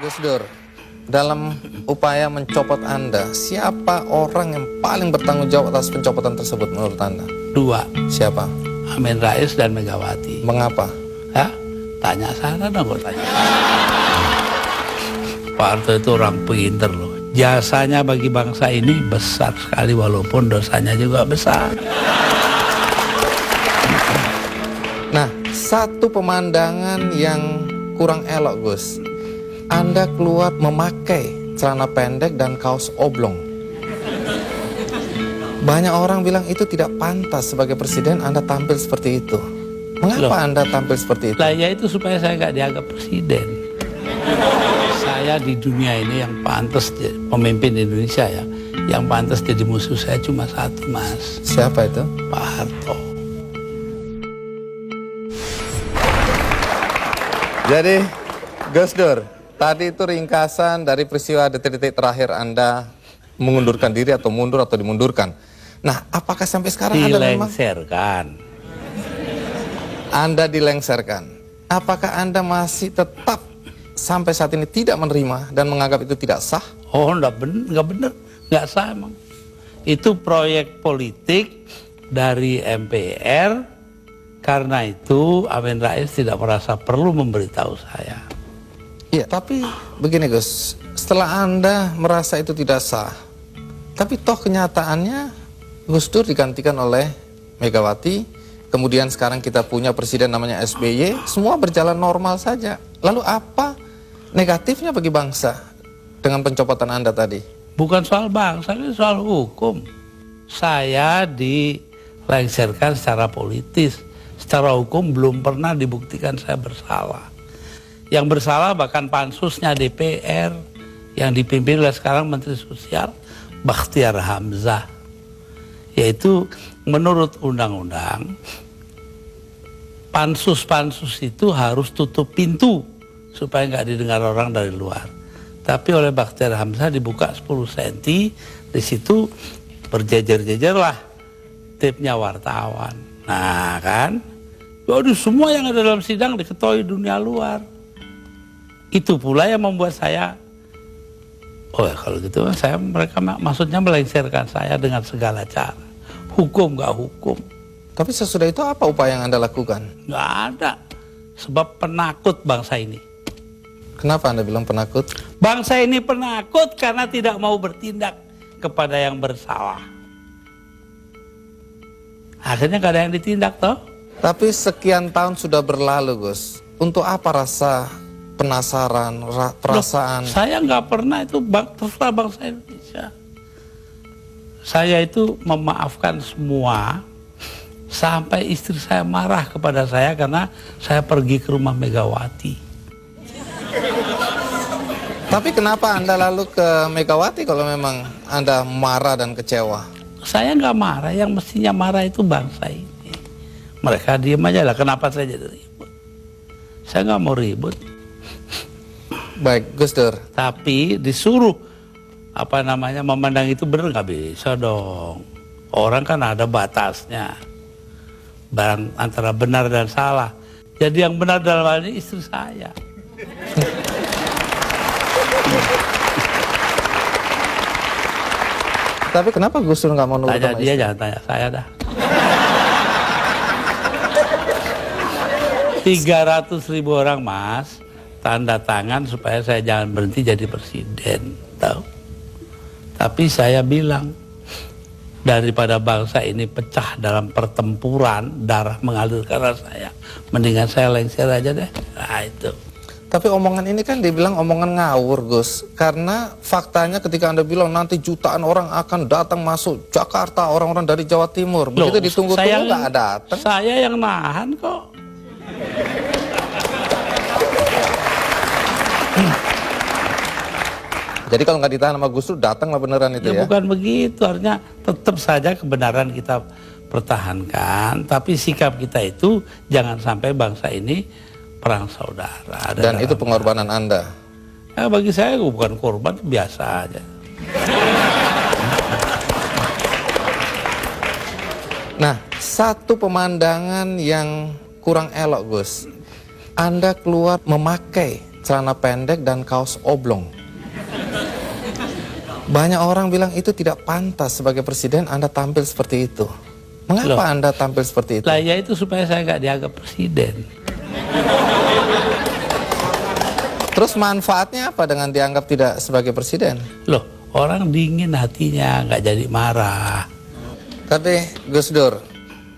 Gus Dur, dalam upaya mencopot Anda, siapa orang yang paling bertanggung jawab atas pencopotan tersebut menurut Anda? Dua, Siapa? Amin Rais dan Megawati. Mengapa? Ya, tanya sana dong, kok tanya. Pak Harto itu orang pinter loh. Jasanya bagi bangsa ini besar sekali walaupun dosanya juga besar. Nah, satu pemandangan yang kurang elok, Gus. Anda keluar memakai celana pendek dan kaos oblong. Banyak orang bilang itu tidak pantas sebagai presiden Anda tampil seperti itu. Mengapa Loh. Anda tampil seperti itu? Lah ya itu supaya saya nggak dianggap presiden. Saya di dunia ini yang pantas pemimpin Indonesia ya, yang pantas jadi musuh saya cuma satu, Mas. Siapa itu? Pak Harto. Jadi, Gus Dur, tadi itu ringkasan dari peristiwa detik-detik terakhir Anda mengundurkan diri atau mundur atau dimundurkan. Nah, apakah sampai sekarang Anda dilengserkan? Apakah Anda masih tetap sampai saat ini tidak menerima dan menganggap itu tidak sah? Oh, nggak bener, nggak sah emang. Itu proyek politik dari MPR. Karena itu Amin Rais tidak merasa perlu memberitahu saya. Iya, tapi begini Gus, setelah Anda merasa itu tidak sah, tapi toh kenyataannya Gus Dur digantikan oleh Megawati, kemudian sekarang kita punya presiden namanya SBY, semua berjalan normal saja. Lalu apa negatifnya bagi bangsa dengan pencopotan Anda tadi? Bukan soal bangsa, ini soal hukum. Saya dilengserkan secara politis. Secara hukum belum pernah dibuktikan saya bersalah. Yang bersalah bahkan pansusnya DPR yang dipimpin oleh sekarang Menteri Sosial Bakhtiar Hamzah. Yaitu menurut undang-undang pansus-pansus itu harus tutup pintu supaya nggak didengar orang dari luar. Tapi oleh Bakhtiar Hamzah dibuka 10 cm, di situ berjejer-jejer lah tipnya wartawan. Nah kan, waduh, semua yang ada dalam sidang diketahui dunia luar. Itu pula yang membuat saya, oh ya kalau gitu mereka maksudnya melengsarkan saya dengan segala cara. Hukum gak hukum. Tapi sesudah itu apa upaya yang Anda lakukan? Gak ada. Sebab penakut bangsa ini. Kenapa Anda bilang penakut? Bangsa ini penakut karena tidak mau bertindak kepada yang bersalah. Akhirnya gak ada yang ditindak toh. Tapi sekian tahun sudah berlalu Gus, untuk apa rasa penasaran, perasaan? Loh, saya nggak pernah itu terserah bangsa Indonesia. Saya itu memaafkan semua sampai istri saya marah kepada saya karena saya pergi ke rumah Megawati. Tapi kenapa Anda lalu ke Megawati kalau memang Anda marah dan kecewa? Saya nggak marah, yang mestinya marah itu bangsa ini. Mereka diem aja lah, kenapa saya jadi ribut? Saya nggak mau ribut. Baik, Gus Dur. Tapi disuruh memandang itu benar nggak bisa dong. Orang kan ada batasnya. Barang antara benar dan salah. Jadi yang benar dalam hal ini istri saya. Tapi kenapa Gus Dur nggak mau nurut Tanya sama dia, istri? jangan tanya saya dah. 300.000 orang Mas tanda tangan supaya saya jangan berhenti jadi presiden, tahu? Tapi saya bilang daripada bangsa ini pecah dalam pertempuran, darah mengalir karena saya, mendingan saya lengser aja deh. Nah itu. Tapi omongan ini kan dibilang omongan ngawur Gus, karena faktanya ketika Anda bilang nanti jutaan orang akan datang masuk Jakarta, orang-orang dari Jawa Timur, begitu ditunggu-tunggu nggak datang. Saya yang nahan kok. Jadi kalau nggak ditahan sama Gus Dur, datanglah beneran itu ya? Bukan begitu, artinya tetap saja kebenaran kita pertahankan, tapi sikap kita itu jangan sampai bangsa ini perang saudara. Dan itu pengorbanan Anda? Ya, bagi saya bukan korban, biasa aja. Nah, satu pemandangan yang kurang elok Gus, Anda keluar memakai celana pendek dan kaos oblong. Banyak orang bilang itu tidak pantas sebagai presiden Anda tampil seperti itu. Mengapa Loh. Anda tampil seperti itu? Lah ya itu supaya saya nggak dianggap presiden. Terus manfaatnya apa dengan dianggap tidak sebagai presiden? Loh, orang dingin hatinya, nggak jadi marah. Tapi Gus Dur,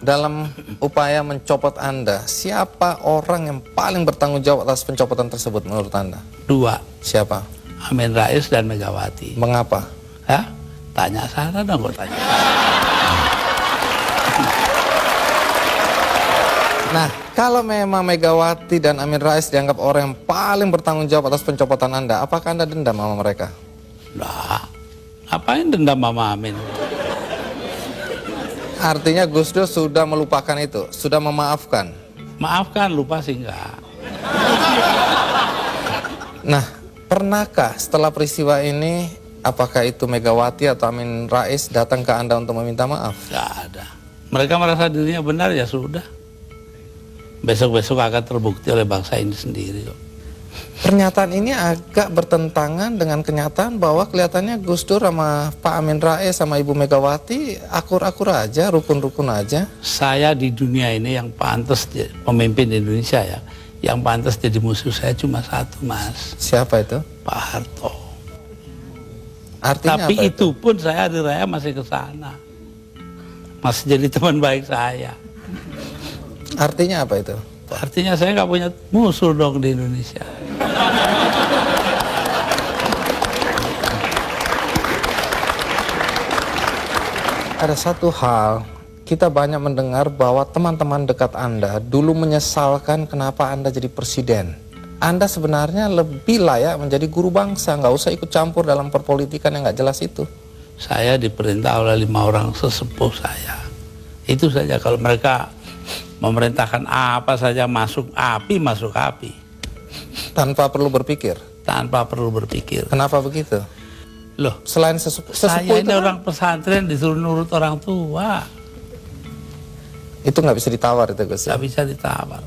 dalam upaya mencopot Anda, siapa orang yang paling bertanggung jawab atas pencopotan tersebut menurut Anda? 2, Siapa? Amin Rais dan Megawati. Mengapa? Hah? Tanya Sarah dong, kok tanya. Nah, kalau memang Megawati dan Amin Rais dianggap orang yang paling bertanggung jawab atas pencopotan Anda, apakah Anda dendam sama mereka? Lah, ngapain dendam Mama Amin? Artinya Gus Dur sudah melupakan itu, sudah memaafkan. Maafkan, lupa sih enggak. Nah, pernahkah setelah peristiwa ini, apakah itu Megawati atau Amin Rais datang ke Anda untuk meminta maaf? Enggak ada. Mereka merasa dirinya benar, ya sudah. Besok-besok akan terbukti oleh bangsa ini sendiri kok. Pernyataan ini agak bertentangan dengan kenyataan bahwa kelihatannya Gus Dur sama Pak Amin Rais sama Ibu Megawati akur-akur aja, rukun-rukun aja. Saya di dunia ini yang pantas pemimpin Indonesia ya, yang pantas jadi musuh saya cuma satu, Mas. Siapa itu? Pak Harto. Artinya Tapi apa itu pun saya hari raya masih ke sana. Masih jadi teman baik saya. Artinya apa itu? Artinya saya nggak punya musuh dong di Indonesia. Ada satu hal, kita banyak mendengar bahwa teman-teman dekat Anda dulu menyesalkan kenapa Anda jadi presiden. Anda sebenarnya lebih layak menjadi guru bangsa, nggak usah ikut campur dalam perpolitikan yang nggak jelas itu. Saya diperintah oleh 5 orang sesepuh saya. Itu saja, kalau mereka memerintahkan apa saja masuk api, masuk api. Tanpa perlu berpikir. Tanpa perlu berpikir. Kenapa begitu? Loh, Selain sesepuh saya itu ini kan, orang pesantren disuruh nurut orang tua. itu nggak bisa ditawar itu Gus. Nggak bisa ditawar.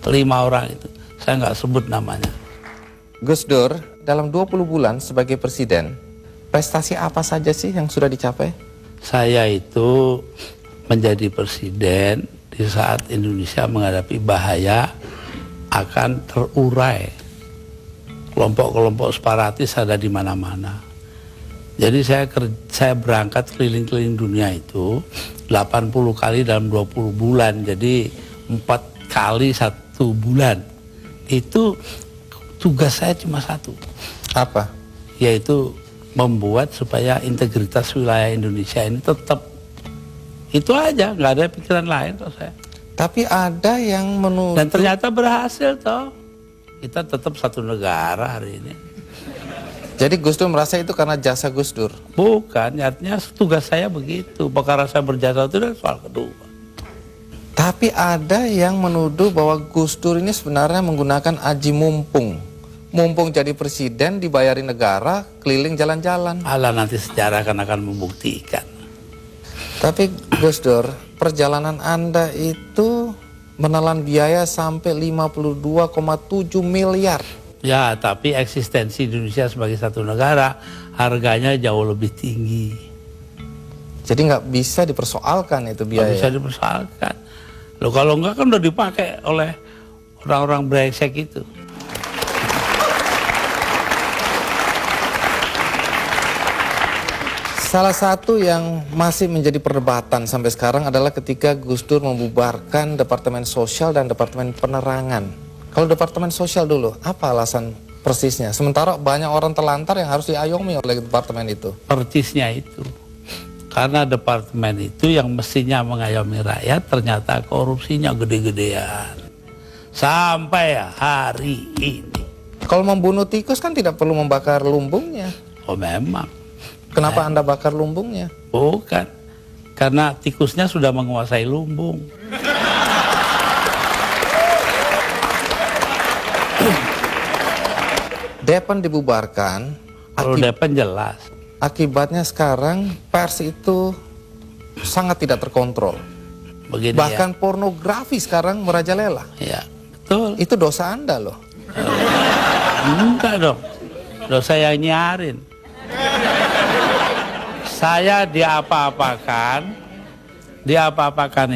5 orang itu, saya nggak sebut namanya. Gus Dur, dalam 20 bulan sebagai presiden, prestasi apa saja sih yang sudah dicapai? Saya itu menjadi presiden di saat Indonesia menghadapi bahaya akan terurai. Kelompok-kelompok separatis ada di mana-mana. Jadi saya berangkat keliling-keliling dunia itu 80 kali dalam 20 bulan. Jadi 4 kali 1 bulan. Itu tugas saya cuma satu. Apa? Yaitu membuat supaya integritas wilayah Indonesia ini tetap. Itu aja, nggak ada pikiran lain kok saya. Tapi ada yang menuduh. Dan ternyata berhasil toh. Kita tetap satu negara hari ini. Jadi Gus Dur merasa itu karena jasa Gus Dur. Bukan, artinya tugas saya begitu. Perkara saya berjasa itu adalah soal kedua. Tapi ada yang menuduh bahwa Gus Dur ini sebenarnya menggunakan aji mumpung. Mumpung jadi presiden, dibayari negara, keliling jalan-jalan. Alah, nanti sejarah akan membuktikan. Tapi Gus Dur, perjalanan Anda itu menelan biaya sampai 52,7 miliar. Ya, tapi eksistensi Indonesia sebagai satu negara harganya jauh lebih tinggi. Jadi nggak bisa dipersoalkan itu Nggak biaya. bisa dipersoalkan. Loh, kalau enggak kan udah dipakai oleh orang-orang brengsek itu. Salah satu yang masih menjadi perdebatan sampai sekarang adalah ketika Gus Dur membubarkan Departemen Sosial dan Departemen Penerangan. Kalau Departemen Sosial dulu, apa alasan persisnya? Sementara banyak orang terlantar yang harus diayomi oleh departemen itu. Persisnya itu. Karena departemen itu yang mestinya mengayomi rakyat, ternyata korupsinya gede-gedean. Sampai hari ini. Kalau membunuh tikus kan tidak perlu membakar lumbungnya. Oh memang. Kenapa Anda bakar lumbungnya? Bukan. Karena tikusnya sudah menguasai lumbung. Depan dibubarkan. Kalau Depan jelas. Akibatnya sekarang pers itu sangat tidak terkontrol. Begini Bahkan pornografi sekarang merajalela. ya. Ya, betul. Itu dosa Anda loh. Enggak dong. Loh, saya nyiarin. Saya diapa-apakan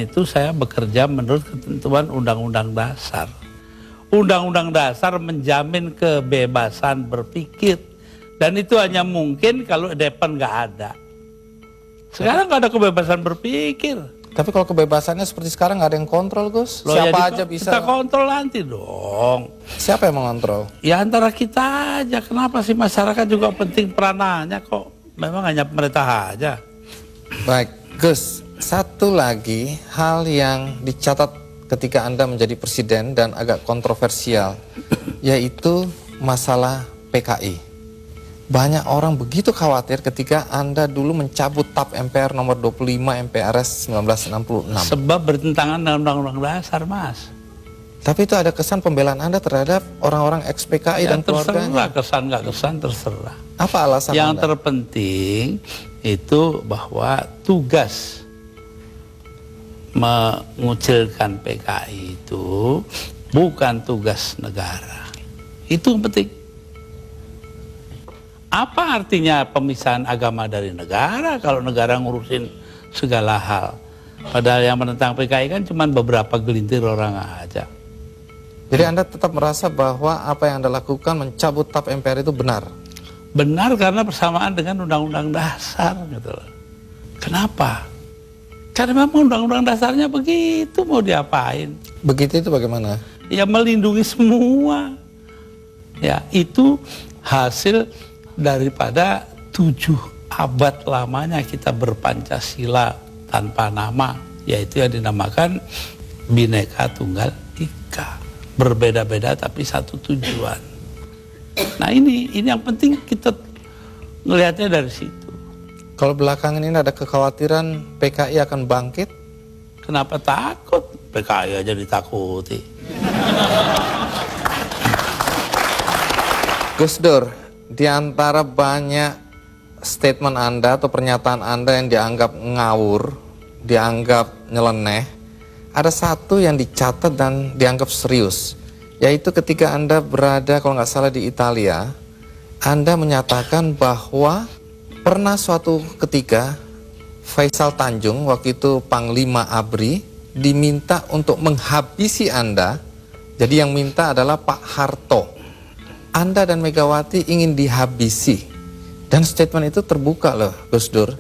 itu saya bekerja menurut ketentuan Undang-Undang Dasar. Undang-Undang Dasar menjamin kebebasan berpikir. Dan itu hanya mungkin kalau depan nggak ada. Sekarang nggak ada kebebasan berpikir. Tapi kalau kebebasannya seperti sekarang nggak ada yang kontrol, Gus. Loh, Siapa ya aja bisa. kita kontrol nanti dong. Siapa yang mengontrol? Ya antara kita aja. Kenapa sih masyarakat juga penting peranannya kok? Memang hanya pemerintah aja. Baik, Gus. Satu lagi hal yang dicatat ketika Anda menjadi presiden dan agak kontroversial, yaitu masalah PKI. Banyak orang begitu khawatir ketika Anda dulu mencabut TAP MPR nomor 25 MPRS 1966. Sebab bertentangan dengan Undang-Undang Dasar, Mas. Tapi itu ada kesan pembelaan Anda terhadap orang-orang ex-PKI Ya, dan keluarganya. terserah, kesan nggak kesan terserah. Apa alasan Yang Anda? terpenting itu bahwa tugas mengucilkan PKI itu bukan tugas negara. Itu yang penting. Apa artinya pemisahan agama dari negara kalau negara ngurusin segala hal? Padahal yang menentang PKI kan cuma beberapa gelintir orang aja. Jadi Anda tetap merasa bahwa apa yang Anda lakukan mencabut TAP MPR itu benar? Benar karena bersamaan dengan Undang-Undang Dasar gitu loh. Kenapa? Karena memang Undang-Undang Dasarnya begitu, mau diapain? Begitu itu bagaimana? Ya melindungi semua. Ya itu hasil daripada 7 abad lamanya kita berpancasila tanpa nama, yaitu yang dinamakan Bhinneka Tunggal Ika. Berbeda-beda tapi satu tujuan. Nah ini yang penting kita ngelihatnya dari situ. Kalau belakangan ini ada kekhawatiran PKI akan bangkit? Kenapa takut? PKI aja ditakuti. Gus Dur, di antara banyak statement Anda atau pernyataan Anda yang dianggap ngawur, dianggap nyeleneh, ada satu yang dicatat dan dianggap serius, yaitu ketika Anda berada, kalau nggak salah, di Italia, Anda menyatakan bahwa pernah suatu ketika Faisal Tanjung, waktu itu Panglima ABRI, diminta untuk menghabisi Anda. Jadi yang minta adalah Pak Harto. Anda dan Megawati ingin dihabisi. Dan statement itu terbuka loh, Gus Dur.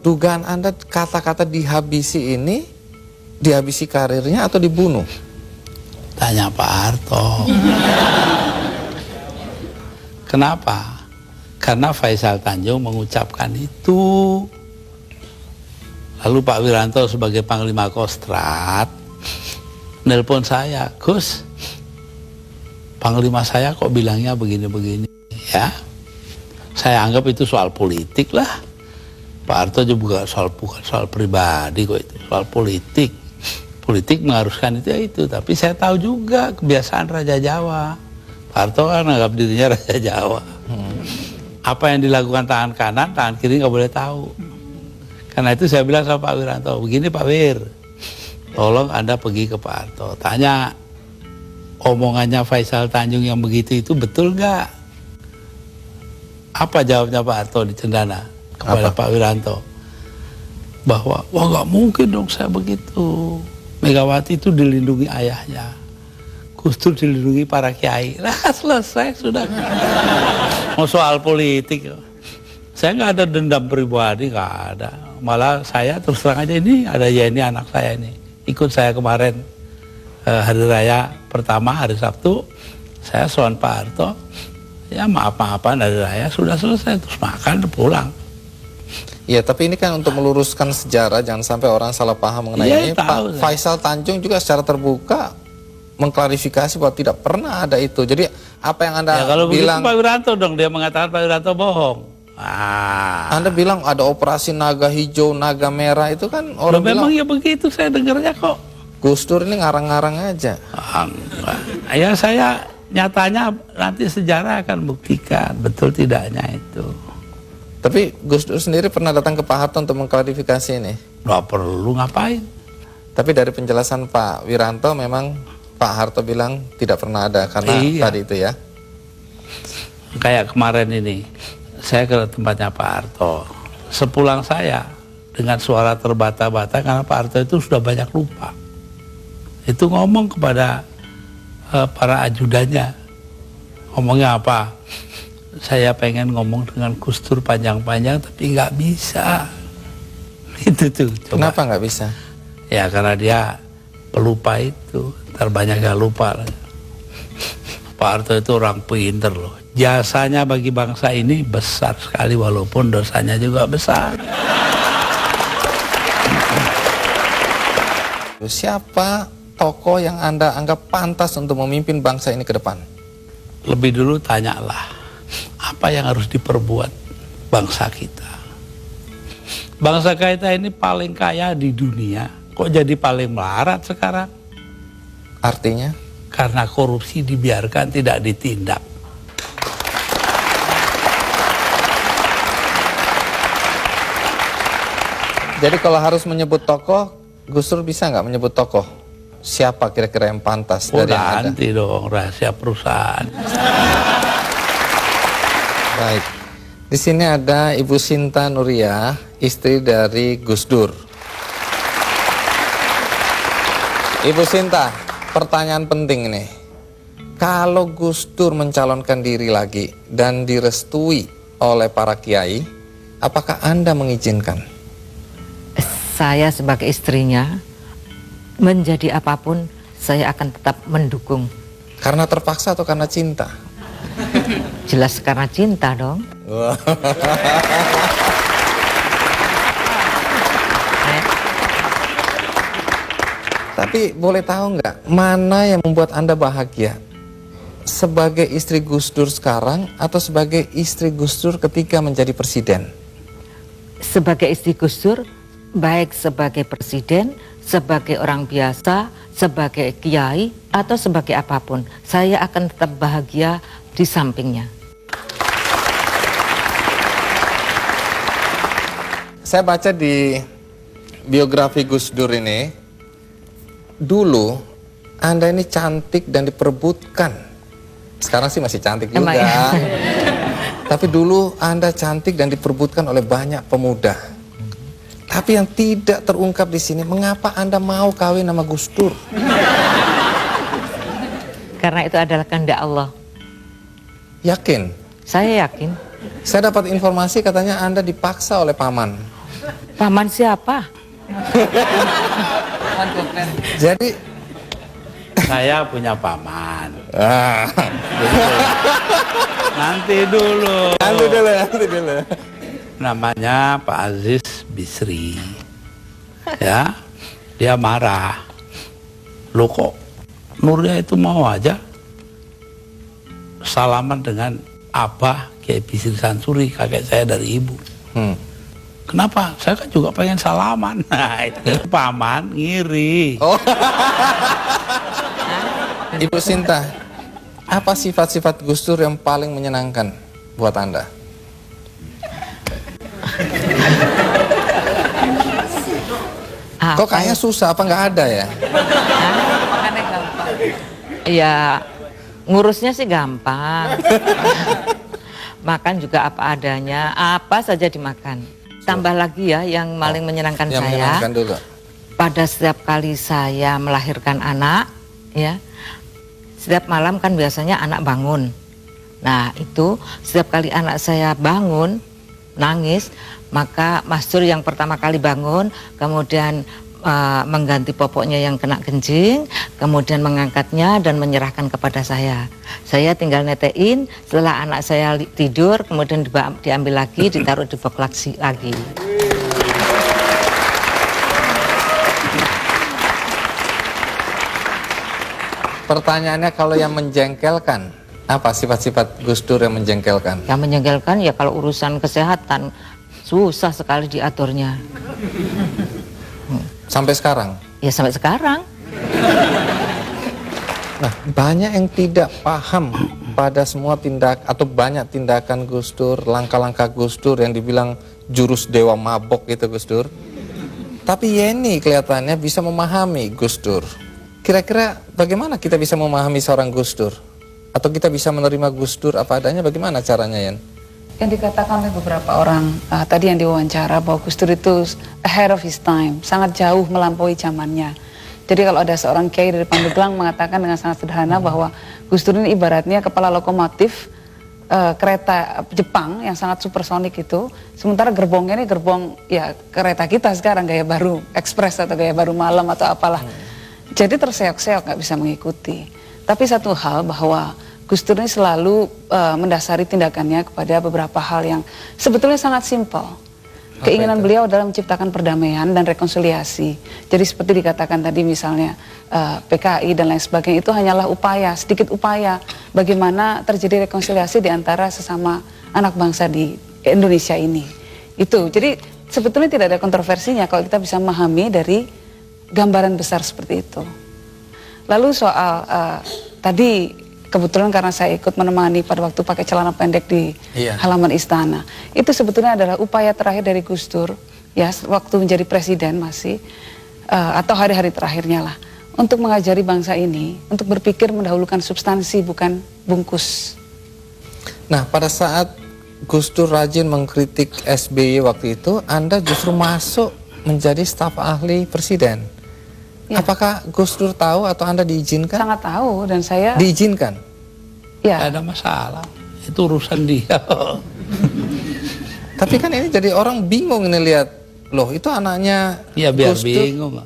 Dugaan Anda kata-kata dihabisi ini, dihabisi karirnya atau dibunuh? Tanya Pak Harto. Kenapa? Karena Faisal Tanjung mengucapkan itu. Lalu Pak Wiranto sebagai Panglima Kostrad nelpon saya, Gus, Panglima saya kok bilangnya begini-begini, ya. Saya anggap itu soal politik lah. Pak Harto juga bukan soal pribadi kok, itu soal politik. Politik mengharuskan itu, tapi saya tahu juga kebiasaan Raja Jawa. Pak Harto kan anggap dirinya Raja Jawa. Apa yang dilakukan tangan kanan, tangan kiri nggak boleh tahu. Karena itu saya bilang sama Pak Wiranto, begini Pak Wir, tolong Anda pergi ke Pak Harto, tanya omongannya Faisal Tanjung yang begitu itu betul nggak? Apa jawabnya Pak Harto di Cendana kepada Pak Wiranto? Bahwa, wah nggak mungkin dong saya begitu. Megawati itu dilindungi ayahnya, Gus Dur dilindungi para kiai. Lah selesai sudah. Mau soal politik, saya nggak ada dendam pribadi, nggak ada. Malah saya terus terang aja, ini ada Yeni anak saya ini, ikut saya kemarin hari raya pertama, hari Sabtu, saya soal Pak Harto, ya maaf-maafan hari raya, sudah selesai, terus makan, pulang. Ya, tapi ini kan untuk meluruskan sejarah, jangan sampai orang salah paham mengenai ini. Pak Faisal Tanjung juga secara terbuka mengklarifikasi bahwa tidak pernah ada itu. Jadi apa yang Anda ya, kalau bilang, Pak Wiranto dong, dia mengatakan Pak Wiranto bohong. Anda bilang ada operasi naga hijau, naga merah, itu kan orang bilang. Memang ya begitu, saya dengarnya kok. Gus Dur ini ngarang-ngarang aja. Ya saya nyatanya nanti sejarah akan buktikan betul tidaknya itu. Tapi Gus Dur sendiri pernah datang ke Pak Harto untuk mengklarifikasi ini? Nggak perlu, ngapain? Tapi dari penjelasan Pak Wiranto memang Pak Harto bilang tidak pernah ada karena tadi itu ya. Kayak kemarin ini, saya ke tempatnya Pak Harto. Sepulang saya, dengan suara terbata-bata karena Pak Harto itu sudah banyak lupa. Itu ngomong kepada para ajudannya. Ngomongnya apa? Saya pengen ngomong dengan Gus Dur panjang-panjang tapi nggak bisa. Itu tuh. Coba. Kenapa nggak bisa? Ya karena dia pelupa itu, terbanyak yang lupa. Pak Harto itu orang pinter loh. Jasanya bagi bangsa ini besar sekali walaupun dosanya juga besar. Siapa tokoh yang Anda anggap pantas untuk memimpin bangsa ini ke depan? Lebih dulu tanyalah, apa yang harus diperbuat bangsa kita? Bangsa kita ini paling kaya di dunia, kok jadi paling melarat sekarang? Artinya? Karena korupsi dibiarkan, tidak ditindak. Jadi kalau harus menyebut tokoh, Gus Dur bisa nggak menyebut tokoh? Siapa kira-kira yang pantas dari yang ada? Nanti dong, rahasia perusahaan. Baik. Di sini ada Ibu Sinta Nuria, istri dari Gus Dur. Ibu Sinta, pertanyaan penting nih. Kalau Gus Dur mencalonkan diri lagi dan direstui oleh para kiai, apakah Anda mengizinkan? Saya sebagai istrinya, menjadi apapun saya akan tetap mendukung. Karena terpaksa atau karena cinta? Jelas karena cinta dong. Tapi boleh tahu nggak, mana yang membuat Anda bahagia? Sebagai istri Gus Dur sekarang atau sebagai istri Gus Dur ketika menjadi presiden? Sebagai istri Gus Dur, baik sebagai presiden, sebagai orang biasa, sebagai kiai, atau sebagai apapun, saya akan tetap bahagia di sampingnya. Saya baca di biografi Gus Dur ini, dulu Anda ini cantik dan diperebutkan. Sekarang sih masih cantik juga. Ya? Tapi dulu Anda cantik dan diperebutkan oleh banyak pemuda. Tapi yang tidak terungkap di sini, mengapa Anda mau kawin sama Gus Dur? Karena itu adalah kehendak Allah. Yakin? Saya yakin. Saya dapat informasi katanya Anda dipaksa oleh paman. Paman siapa? Jadi Saya punya paman. ah, Nanti dulu. nanti dulu. Namanya Pak Aziz Bisri. Ya, dia marah. Loh kok Nuria itu mau aja salaman dengan Abah Kiai Bisri Sansuri, kakek saya dari ibu. Kenapa? Saya kan juga pengen salaman. Nah, itu paman ngiri. Oh. Ibu Sinta, apa sifat-sifat Gus Dur yang paling menyenangkan buat Anda? Kok kayaknya susah, apa nggak ada ya? Ya, ngurusnya sih gampang. Makan juga apa adanya, apa saja dimakan. Tambah lagi ya, yang paling menyenangkan Yang saya, menyenangkan dulu. pada setiap kali saya melahirkan anak, ya, setiap malam kan biasanya anak bangun. Nah itu setiap kali anak saya bangun nangis, maka Mas Dur yang pertama kali bangun, kemudian mengganti popoknya yang kena kencing, kemudian mengangkatnya dan menyerahkan kepada saya. Saya tinggal netein, setelah anak saya tidur, kemudian diambil lagi, ditaruh di box lagi. Pertanyaannya, kalau yang menjengkelkan, apa sifat-sifat Gus Dur yang menjengkelkan? Yang menjengkelkan ya kalau urusan kesehatan susah sekali diaturnya. Sampai sekarang? Ya sampai sekarang. Nah, banyak yang tidak paham pada semua tindak atau banyak tindakan Gus Dur, langkah-langkah Gus Dur yang dibilang jurus dewa mabok gitu Gus Dur. Tapi Yeni kelihatannya bisa memahami Gus Dur. Kira-kira bagaimana kita bisa memahami seorang Gus Dur? Atau kita bisa menerima Gus Dur apa adanya, bagaimana caranya, Yan? Yang dikatakan oleh beberapa orang tadi yang diwawancara bahwa Gus Dur itu ahead of his time, sangat jauh melampaui zamannya. Jadi kalau ada seorang kiai dari Pandeglang mengatakan dengan sangat sederhana bahwa Gus Dur ini ibaratnya kepala lokomotif kereta Jepang yang sangat supersonik itu, sementara gerbongnya ini gerbong ya kereta kita sekarang gaya baru ekspres atau gaya baru malam atau apalah. Jadi terseok-seok, nggak bisa mengikuti. Tapi satu hal bahwa Gus Dur ini selalu mendasari tindakannya kepada beberapa hal yang sebetulnya sangat simpel. Keinginan beliau adalah menciptakan perdamaian dan rekonsiliasi. Jadi seperti dikatakan tadi misalnya PKI dan lain sebagainya, itu hanyalah upaya, sedikit upaya bagaimana terjadi rekonsiliasi di antara sesama anak bangsa di Indonesia ini. Itu, jadi sebetulnya tidak ada kontroversinya kalau kita bisa memahami dari gambaran besar seperti itu. Lalu soal tadi kebetulan karena saya ikut menemani pada waktu pakai celana pendek di halaman istana. Itu sebetulnya adalah upaya terakhir dari Gus Dur, ya waktu menjadi presiden masih, atau hari-hari terakhirnya lah, untuk mengajari bangsa ini, untuk berpikir mendahulukan substansi bukan bungkus. Nah, pada saat Gus Dur rajin mengkritik SBY waktu itu, Anda justru masuk menjadi staf ahli presiden. Ya. Apakah Gus Dur tahu atau Anda diizinkan? Sangat tahu dan saya diizinkan. Ya. Tidak ada masalah, itu urusan dia. Tapi kan ini jadi orang bingung ini lihat, loh itu anaknya Ya biar Gus Dur. bingung.